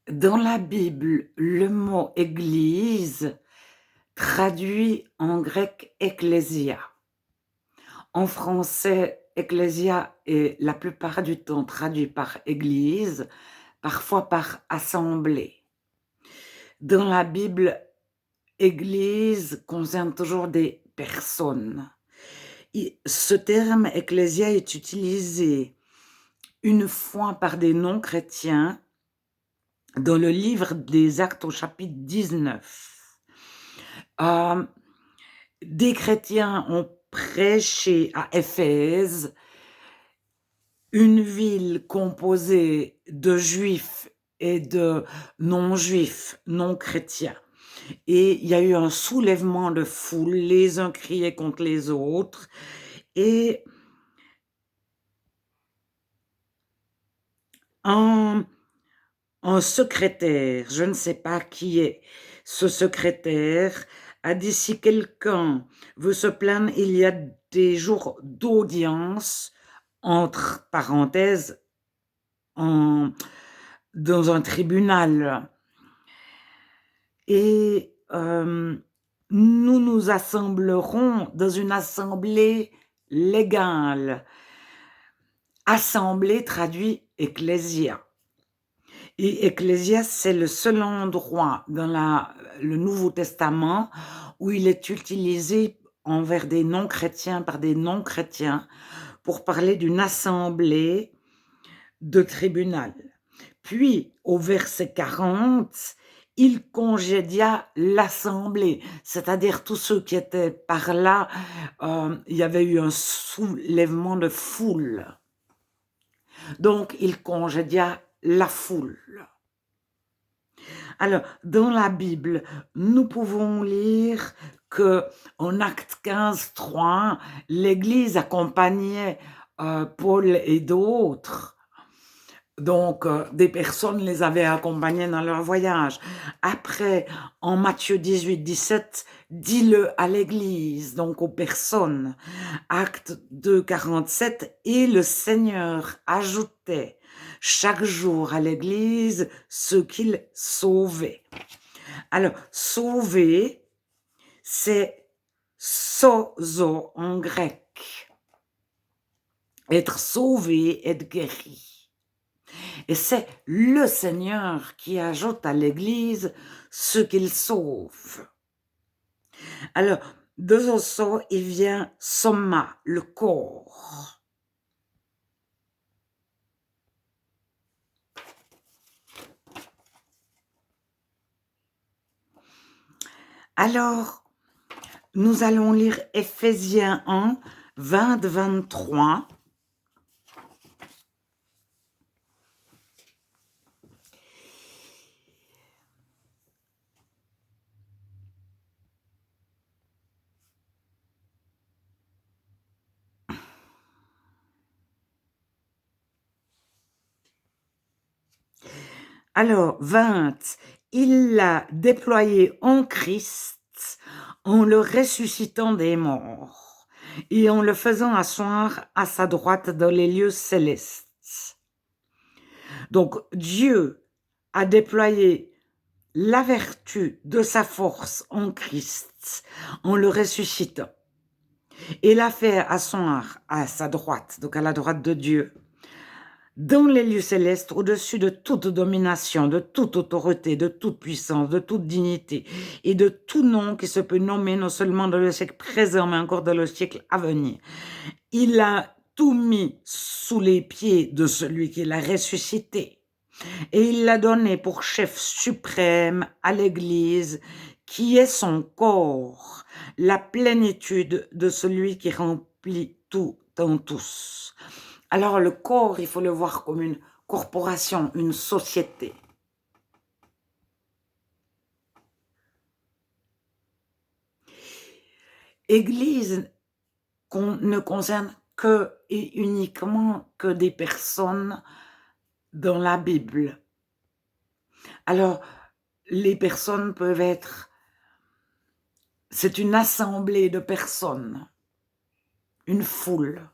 Dans la Bible, le mot église traduit en grec ecclésia. En français, ecclésia est la plupart du temps traduit par église, parfois par assemblée. Dans la Bible, église concerne toujours des personnes. Ce terme ecclésia est utilisé une fois par des non-chrétiens dans le livre des Actes au chapitre 19. Des chrétiens ont prêché à Éphèse, une ville composée de juifs et de non-juifs, non-chrétiens. Et il y a eu un soulèvement de foule, les uns criaient contre les autres, et un secrétaire, je ne sais pas qui est ce secrétaire, a dit si quelqu'un veut se plaindre, il y a des jours d'audience, entre parenthèses, dans un tribunal. Et nous nous assemblerons dans une assemblée légale. Assemblée traduit ecclésia. Et ecclésia, c'est le seul endroit dans le Nouveau Testament où il est utilisé envers des non-chrétiens, par des non-chrétiens, pour parler d'une assemblée de tribunal. Puis, au verset 40, il congédia l'assemblée, c'est-à-dire tous ceux qui étaient par là, il y avait eu un soulèvement de foule. Donc, il congédia la foule. Alors, dans la Bible, nous pouvons lire qu'en Actes 15, 3, l'Église accompagnait Paul et d'autres. Donc, des personnes les avaient accompagnés dans leur voyage. Après, en Matthieu 18, 17, dis-le à l'Église, donc aux personnes. Acte 2, 47, et le Seigneur ajoutait chaque jour à l'Église ceux qu'il sauvait. Alors, sauver, c'est sozo en grec. Être sauvé, être guéri. Et c'est le Seigneur qui ajoute à l'Église ce qu'il sauve. Alors, de osso, il vient soma, le corps. Alors, nous allons lire Éphésiens 1, 20-23. Alors, 20, il l'a déployé en Christ en le ressuscitant des morts et en le faisant asseoir à sa droite dans les lieux célestes. Donc, Dieu a déployé la vertu de sa force en Christ en le ressuscitant et l'a fait asseoir à sa droite, donc à la droite de Dieu, dans les lieux célestes, au-dessus de toute domination, de toute autorité, de toute puissance, de toute dignité et de tout nom qui se peut nommer non seulement dans le siècle présent, mais encore dans le siècle à venir. Il a tout mis sous les pieds de celui qui l'a ressuscité. Et il l'a donné pour chef suprême à l'Église, qui est son corps, la plénitude de celui qui remplit tout en tous. Alors le corps, il faut le voir comme une corporation, une société. Église ne concerne que et uniquement que des personnes dans la Bible. Alors, les personnes peuvent être... C'est une assemblée de personnes, une foule.